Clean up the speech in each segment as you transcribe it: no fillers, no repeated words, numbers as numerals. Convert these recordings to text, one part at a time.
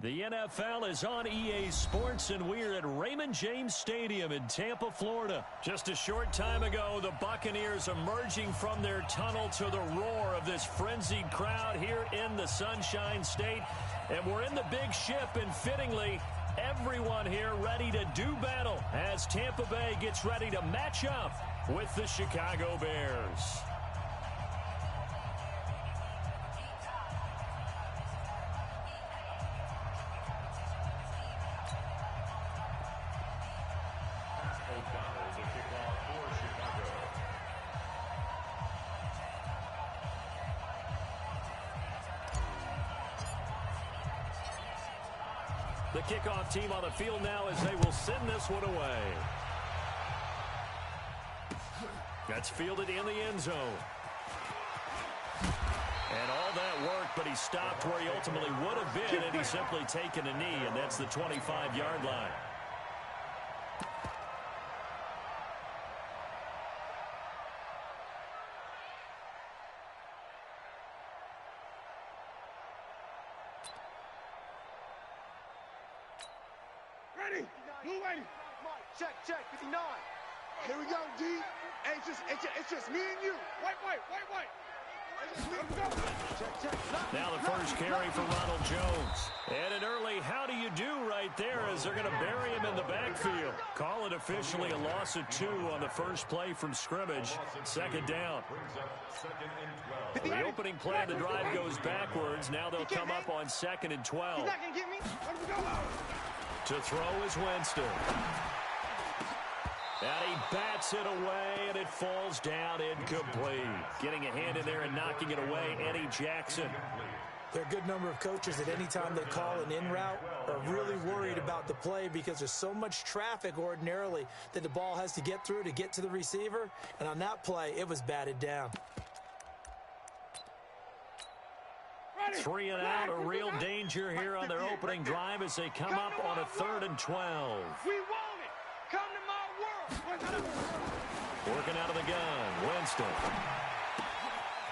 The NFL is on EA Sports, and we're at Raymond James Stadium in Tampa, Florida. Just a short time ago, the Buccaneers emerging from their tunnel to the roar of this frenzied crowd here in the Sunshine State. And we're in the big ship, and fittingly, everyone here ready to do battle as Tampa Bay gets ready to match up with the Chicago Bears. The kickoff team on the field now as they will send this one away. That's fielded in the end zone. And all that work, but he stopped where he ultimately would have been had he simply taken a knee, and that's the 25-yard line. Ready? Blue ready. Check, 59. Here we go, D. Hey, it's just me and you. Wait. Check. Now the first carry for Ronald Jones. And an early how do you do right there as they're going to bury him in the backfield. Call it officially a loss of 2 on the first play from scrimmage. Second down. The opening play of the drive goes backwards. Now they'll come up on 2nd and 12. He's not going to get me. Let's go. To throw is Winston. And he bats it away, and it falls down incomplete. Getting a hand in there and knocking it away, Eddie Jackson. There are a good number of coaches that any time they call an in route are really worried about the play because there's so much traffic ordinarily that the ball has to get through to get to the receiver. And on that play, it was batted down. 3 and out, a real danger here on their opening drive as they come up on a 3rd and 12. We want it. Come to my world. Working out of the gun, Winston.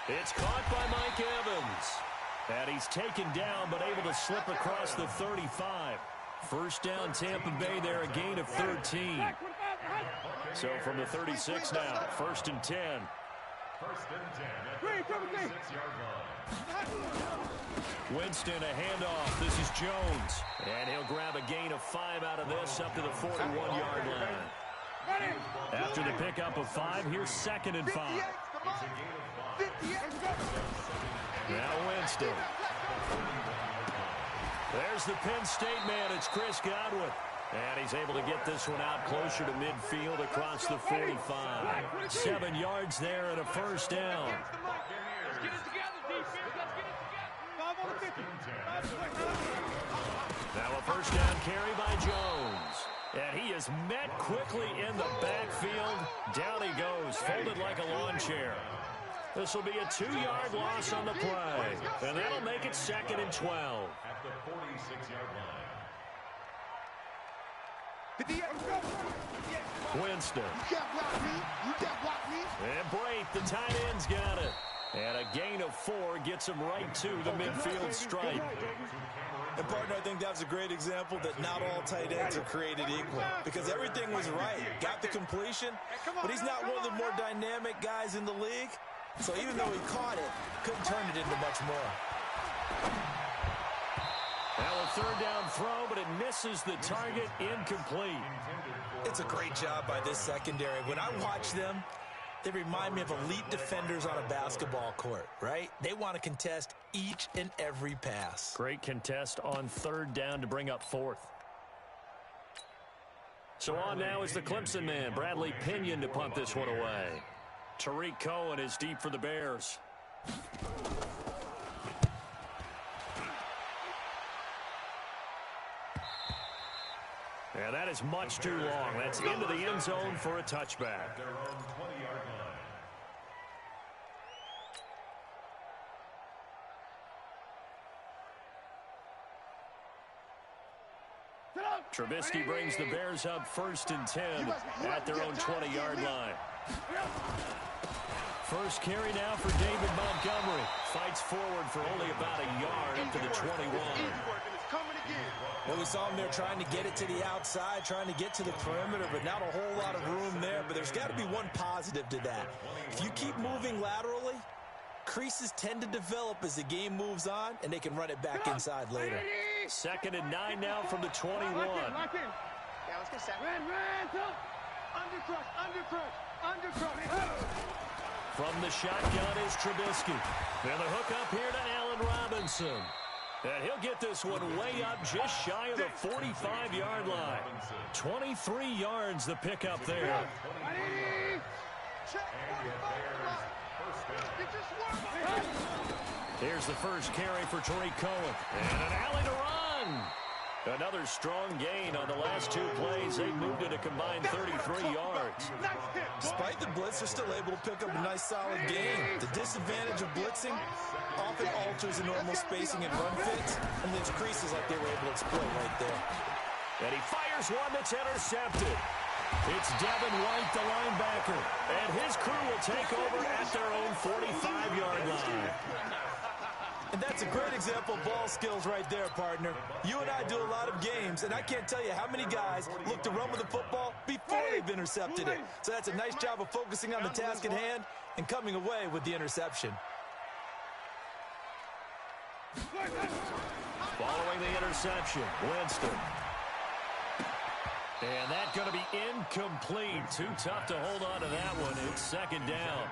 It's caught by Mike Evans. And he's taken down but able to slip across the 35. First down, Tampa Bay there, a gain of 13. So from the 36 now, 1st and 10. Winston, a handoff. This is Jones. And he'll grab a gain of 5 out of this up to the 41-yard line. After the pickup of 5, here's 2nd and 5. Now Winston. There's the Penn State man. It's Chris Godwin. And he's able to get this one out closer to midfield across the 45. 7 yards there and a first down. Let's get it together, defense. Let's get it together. Now a first down carry by Jones. And he is met quickly in the backfield. Down he goes, folded like a lawn chair. This will be a 2-yard loss on the play. And that'll make it 2nd and 12. At the 46-yard line. Winston. You can't block me. And Brate, the tight end's got it. And a gain of 4 gets him right to the midfield stripe. And, partner, I think that's a great example that not all tight ends are created equal. Because everything was right. Got the completion, but he's not one of the more dynamic guys in the league. So even though he caught it, couldn't turn it into much more. Now a 3rd down throw, but it misses the target, incomplete. It's a great job by this secondary. When I watch them, they remind me of elite defenders on a basketball court, right? They want to contest each and every pass. Great contest on 3rd down to bring up 4th. So on now is the Clemson man, Bradley Pinion, to punt this one away. Tariq Cohen is deep for the Bears. And that is much too long. That's into the end zone for a touchback. Their own 20-yard line. Trubisky brings the Bears up 1st and 10 at their own 20-yard line. First carry now for David Montgomery. Fights forward for only about a yard up to the 21. coming again. Well, we saw him there trying to get it to the outside, trying to get to the perimeter, but not a whole lot of room there. But there's got to be one positive to that. If you keep moving laterally, creases tend to develop as the game moves on, and they can run it back inside later. 2nd and 9 now from the 21. Yeah, let's get set. Undercrush. From the shotgun is Trubisky. And the hook up here to Allen Robinson. And he'll get this one way up just shy of the 45-yard line. 23 yards the pickup there. Check 45. Here's the first carry for Tariq Cohen. And an alley to run. Another strong gain on the last 2 plays. They moved it a combined 33 yards. Despite the blitz, they're still able to pick up a nice, solid gain. The disadvantage of blitzing often alters the normal spacing and run fits, and leaves creases like they were able to exploit right there. And he fires one that's intercepted. It's Devin White, the linebacker. And his crew will take over at their own 45-yard line. And that's a great example of ball skills right there, partner. You and I do a lot of games, and I can't tell you how many guys look to run with the football before they've intercepted it. So that's a nice job of focusing on the task at hand and coming away with the interception. Following the interception, Winston. And that's going to be incomplete. Too tough to hold on to that one. It's 2nd down.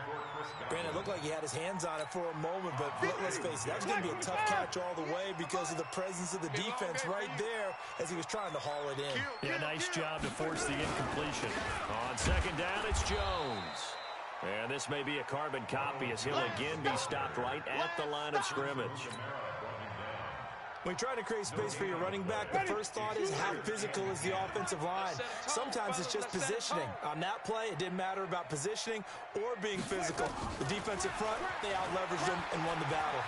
Granted, it looked like he had his hands on it for a moment, but let's face it, that was going to be a tough catch all the way because of the presence of the defense right there as he was trying to haul it in. Yeah, nice job to force the incompletion. On 2nd down, it's Jones. And this may be a carbon copy as he'll again be stopped right at the line of scrimmage. When you're trying to create space for your running back, the first thought is how physical is the offensive line. Sometimes it's just positioning. On that play, it didn't matter about positioning or being physical. The defensive front, they out-leveraged them and won the battle.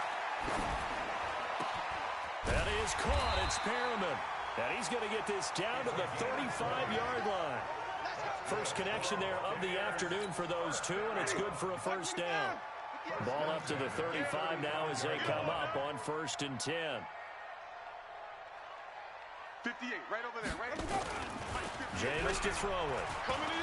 That is caught. It's Perriman. And he's going to get this down to the 35-yard line. First connection there of the afternoon for those two, and it's good for a first down. Ball up to the 35 now as they come up on 1st and 10. 58, right over there, right over there. Jameis to throw it. Coming to you.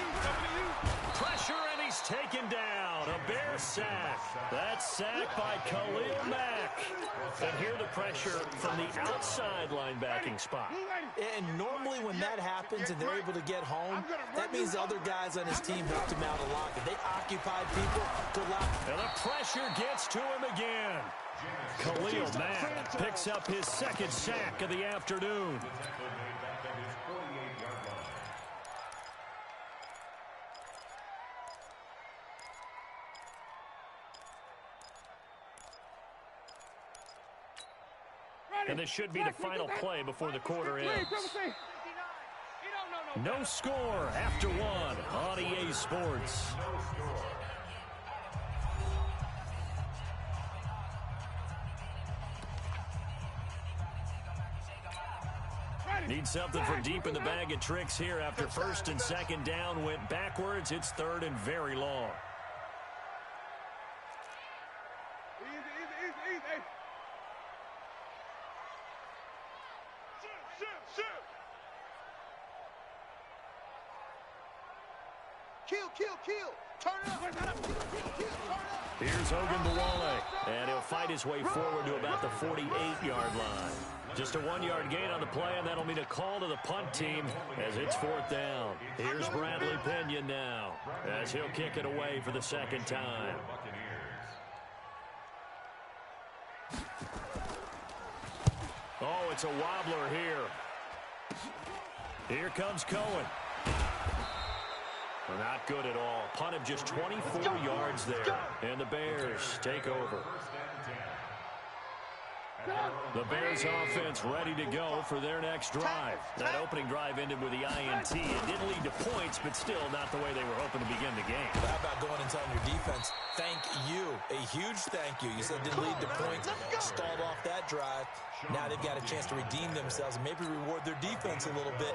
Pressure, and he's taken down. A Bear sack. That's sacked by Khalil Mack. And here the pressure from the outside linebacking spot. And normally when that happens and they're able to get home, that means the other guys on his team helped him out a lot. If they occupied people, good luck. And the pressure gets to him again. Khalil Mack picks up his 2nd sack of the afternoon. And this should be the final play before the quarter ends. No score after 1 on EA Sports. Need something from deep in the bag of tricks here after 1st and 2nd down went backwards. It's 3rd and very long. Easy. Kill. Turn it up. Kill. Turn up. Here's Ogunbowale, and he'll fight his way forward to about the 48-yard line. Just a 1-yard gain on the play, and that'll mean a call to the punt team as it's 4th down. Here's Bradley Pinion now as he'll kick it away for the 2nd time. Oh, it's a wobbler here. Here comes Cohen. Not good at all. Punt of just 24 yards there. And the Bears take over. The Bears offense ready to go for their next drive. That opening drive ended with the INT. It didn't lead to points, but still not the way they were hoping to begin the game. How about going and telling your defense, thank you. A huge thank you. You said it didn't lead to points, stalled off that drive. Now they've got a chance to redeem themselves and maybe reward their defense a little bit.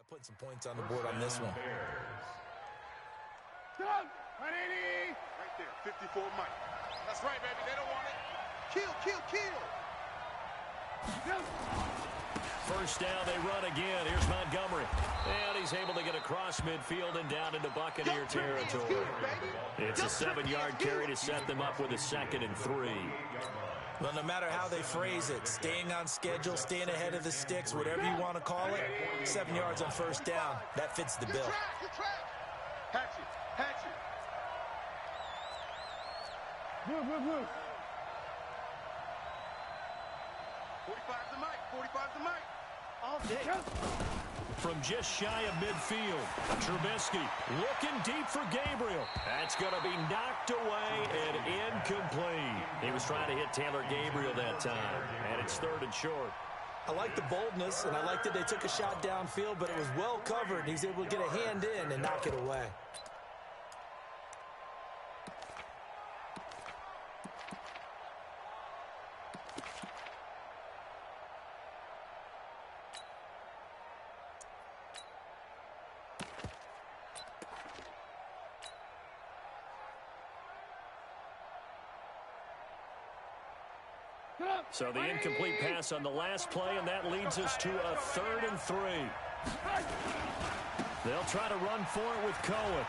putting some points on the board on this one. Bears. Right there, 54 Mike. That's right, baby. They don't want it. Kill, kill, kill. First down, they run again. Here's Montgomery. And he's able to get across midfield and down into Buccaneer territory. It's a 7-yard carry to set them up with a 2nd and 3. Well, no matter how they phrase it, staying on schedule, staying ahead of the sticks, whatever you want to call it, 7 yards on first down, that fits the bill. Good track. Hatch it, hatch it. Move. 45's the mic, 45's the mic. All day. From just shy of midfield, Trubisky looking deep for Gabriel. That's going to be knocked away and incomplete. He was trying to hit Taylor Gabriel that time, and it's 3rd and short. I like the boldness, and I like that they took a shot downfield, but it was well covered, and he's able to get a hand in and knock it away. So the incomplete pass on the last play, and that leads us to a 3rd and 3. They'll try to run for it with Cohen.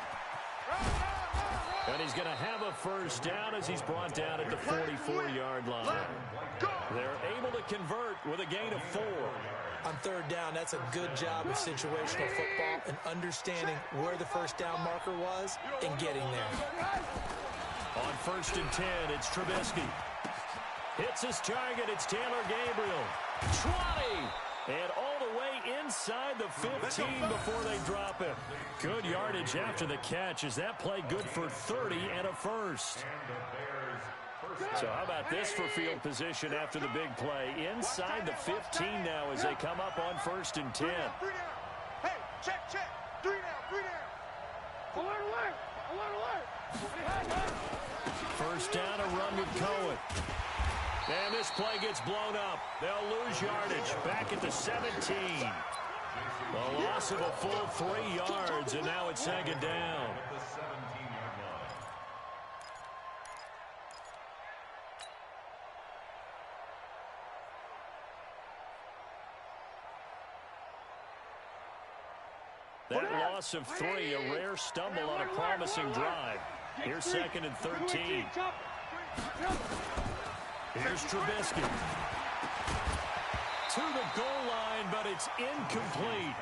And he's going to have a first down as he's brought down at the 44-yard line. They're able to convert with a gain of 4. On 3rd down, that's a good job of situational football and understanding where the first down marker was and getting there. On 1st and 10, it's Trubisky. Hits his target. It's Taylor Gabriel. 20. And all the way inside the 15 before they drop him. Good yardage after the catch. Is that play good for 30 and a first? So how about this for field position after the big play? Inside the 15 now as they come up on 1st and 10. 3 down. Hey, check. 3 down. Alert. First down, a run with Cohen. And this play gets blown up. They'll lose yardage back at the 17. A loss of a full 3 yards, and now it's 2nd down. That loss of 3, a rare stumble on a promising drive. Here's 2nd and 13. Here's Trubisky. To the goal line, but it's incomplete.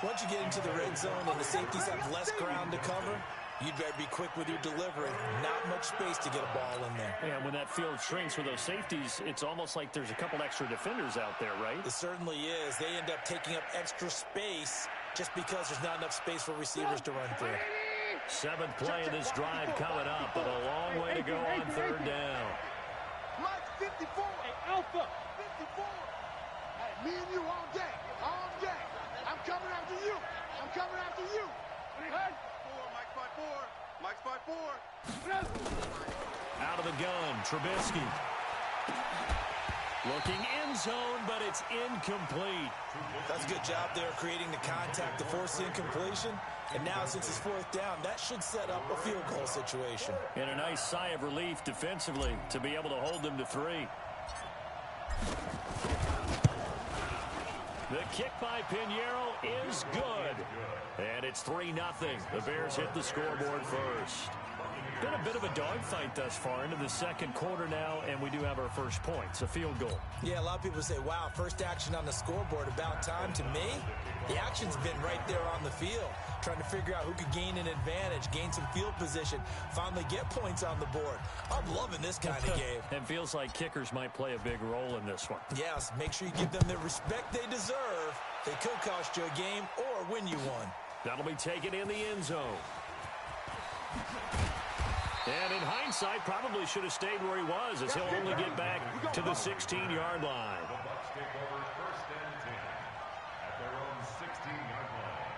Once you get into the red zone and the safeties have less ground to cover, you'd better be quick with your delivery. Not much space to get a ball in there. And when that field shrinks with those safeties, it's almost like there's a couple extra defenders out there, right? It certainly is. They end up taking up extra space just because there's not enough space for receivers to run through. 7th play of this drive coming up, but a long way to go on 3rd down. Mike, 54. Hey, Alpha. 54. Hey, me and you all day. I'm coming after you. Mike's by 4. Out of the gun, Trubisky. Looking end zone, but it's incomplete. That's a good job there creating the contact to force the incompletion. And now, since it's 4th down, that should set up a field goal situation. And a nice sigh of relief defensively to be able to hold them to 3. The kick by Pinheiro is good. And it's 3-0. The Bears hit the scoreboard first. Been a bit of a dogfight thus far into the 2nd quarter now, and we do have our first points, a field goal. Yeah, a lot of people say, wow, first action on the scoreboard, about time. To me, the action's been right there on the field, trying to figure out who could gain an advantage, gain some field position, finally get points on the board. I'm loving this kind of game. It feels like kickers might play a big role in this one. Yes, make sure you give them the respect they deserve. They could cost you a game or win you one. That'll be taken in the end zone. And in hindsight, probably should have stayed where he was, as he'll only get back to the 16-yard line. The Bucs take over 1st and 10 at their own 16-yard line.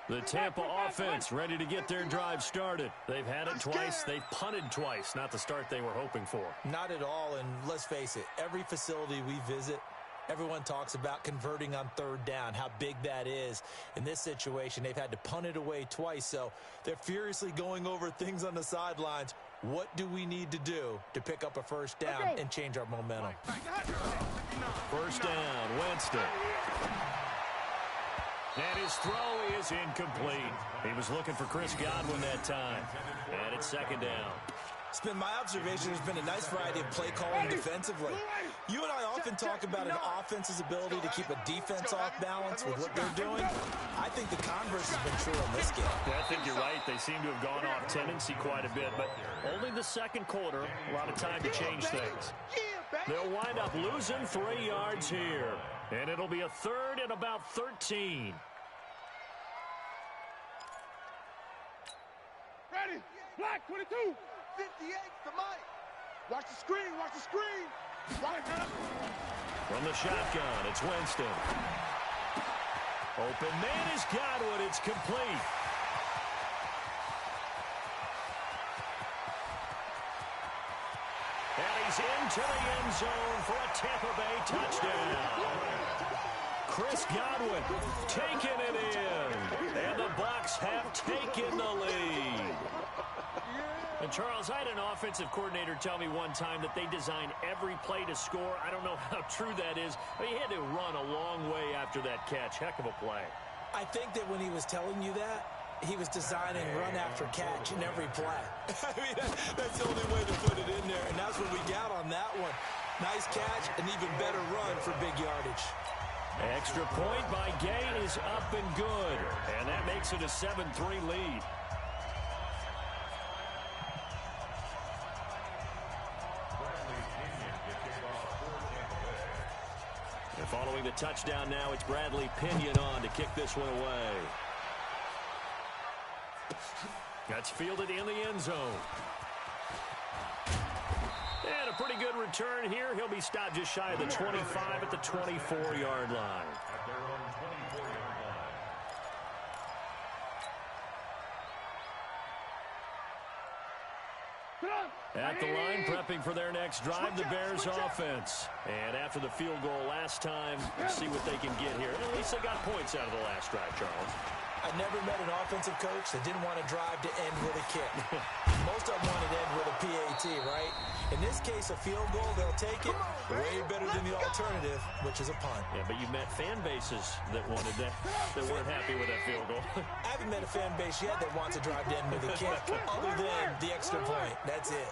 The Tampa offense ready to get their drive started. They've had it twice. They've punted twice. Not the start they were hoping for. Not at all, and let's face it, every facility we visit, Everyone talks about converting on third down, how big that is. In this situation, they've had to punt it away twice, so they're furiously going over things on the sidelines. What do we need to do to pick up a first down and change our momentum? First down, Winston. And his throw is incomplete. He was looking for Chris Godwin that time. And it's second down. It's been my observation there's been a nice variety of play calling defensively. You and I often talk about an offense's ability to keep a defense off balance with what they're doing. I think the converse has been true in this game. Yeah, I think you're right. They seem to have gone off tendency quite a bit, but only the second quarter, a lot of time to change things. They'll wind up losing 3 yards here, and it'll be a third and about 13. Ready. Black 22. 58 to Mike. Watch the screen. Watch the screen. Right now. From the shotgun, it's Winston. Open man is Godwin. It's complete. And he's into the end zone for a Tampa Bay touchdown. Chris Godwin taking it in. And the Bucs have taken the lead. And, Charles, I had an offensive coordinator tell me one time that they design every play to score. I don't know how true that is, but he had to run a long way after that catch. Heck of a play. I think that when he was telling you that, he was designing run after catch in every play. I mean, that's the only way to put it in there, and that's what we got on that one. Nice catch, an even better run for big yardage. Extra point by Gay is up and good, and that makes it a 7-3 lead. And following the touchdown now, it's Bradley Pinion on to kick this one away. That's fielded in the end zone. And a pretty good return here. He'll be stopped just shy of the 25 at the 24-yard line. At their own 24-yard line. At the line, prepping for their next drive, the Bears offense. And after the field goal last time, let's see what they can get here. At least they got points out of the last drive, Charles. I never met an offensive coach that didn't want to drive to end with a kick. Most of them want to end with a PAT, right? In this case, a field goal, they'll take it. Way better than the alternative, which is a punt. Yeah, but you met fan bases that wanted that weren't happy with that field goal. I haven't met a fan base yet that wants to drive to end with a kick, other than the extra point. That's it.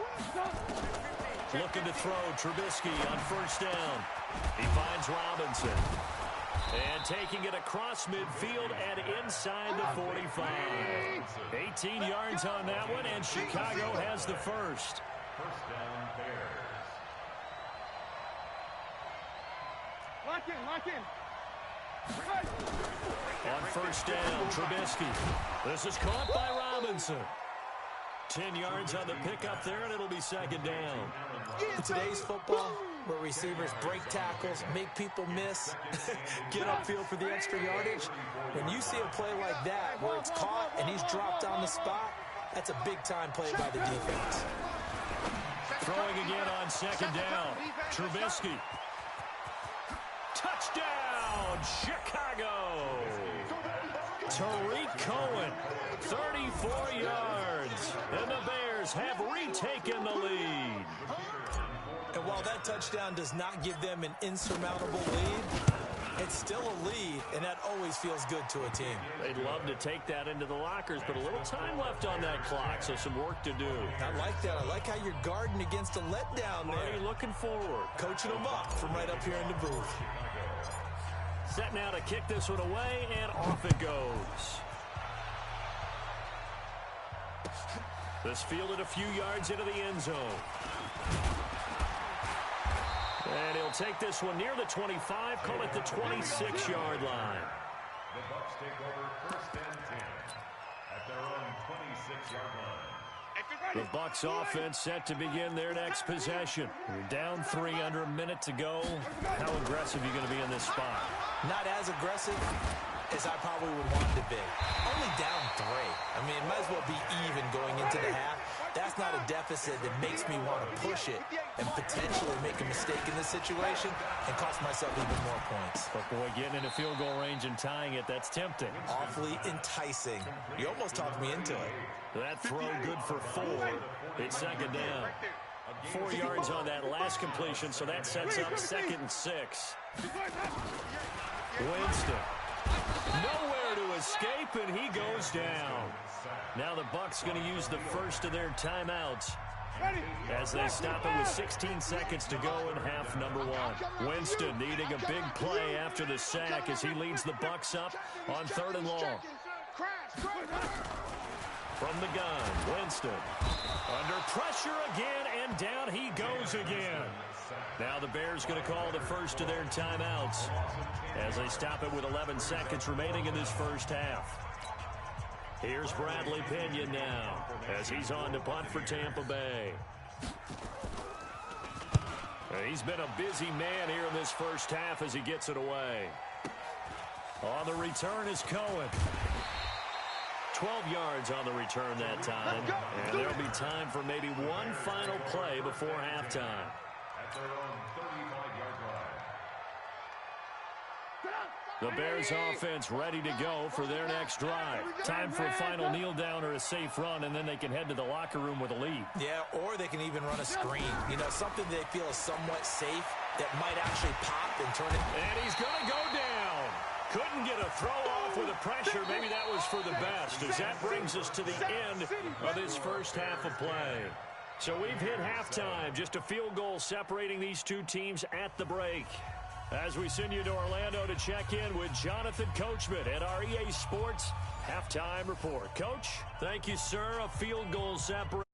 Looking to throw, Trubisky on first down. He finds Robinson. And taking it across midfield and inside the 45. 18 yards on that one, and Chicago has the first. First down, Bears. Lock in, lock in. On first down, Trubisky. This is caught by Robinson. 10 yards on the pickup there, and it'll be second down. In today's football, where receivers break tackles, make people miss, get upfield for the extra yardage, when you see a play like that where it's caught and he's dropped on the spot, that's a big-time play by the defense. Throwing again on second down. Trubisky. Touchdown, Chicago. Tariq Cohen, 34 yards. And the Bears have retaken the lead. And while that touchdown does not give them an insurmountable lead, it's still a lead, and that always feels good to a team. They'd love to take that into the lockers, but a little time left on that clock, so some work to do. I like that. I like how you're guarding against a letdown there. Marty looking forward. Coaching them up from right up here in the booth. Set now to kick this one away, and off it goes. This fielded a few yards into the end zone. And he'll take this one near the 25, call it the 26-yard line. The Bucs take over first and 10 at their own 26-yard line. The Bucs offense set to begin their next possession. You're down 3 under a minute to go. How aggressive are you going to be in this spot? Not as aggressive as I probably would want to be. Only down 3. I mean, it might as well be even going into the half. That's not a deficit that makes me want to push it and potentially make a mistake in this situation and cost myself even more points. But, boy, getting into field goal range and tying it, that's tempting. Awfully enticing. You almost talked me into it. That throw good for 4. It's second down. 4 yards on that last completion, so that sets up 2nd and 6. Winston. Nowhere to escape, and he goes down. Now the Bucs going to use the first of their timeouts as they stop it with 16 seconds to go in half number 1. Winston needing a big play after the sack as he leads the Bucs up on 3rd and long. From the gun, Winston. Under pressure again, and down he goes again. Now the Bears going to call the first of their timeouts as they stop it with 11 seconds remaining in this first half. Here's Bradley Pinion now as he's on to punt for Tampa Bay. He's been a busy man here in this first half as he gets it away. On the return is Cohen. 12 yards on the return that time, and there'll be time for maybe one final play before halftime. At their own 35-yard line. The Bears offense ready to go for their next drive. Time for a final kneel down or a safe run, and then they can head to the locker room with a lead. Yeah, or they can even run a screen. You know, something they feel is somewhat safe that might actually pop and turn it. And he's going to go down. Couldn't get a throw off with the pressure. Maybe that was for the best, as that brings us to the end of this first half of play. So we've hit halftime, just a field goal separating these two teams at the break. As we send you to Orlando to check in with Jonathan Coachman at our EA Sports Halftime Report. Coach, thank you, sir. A field goal separation.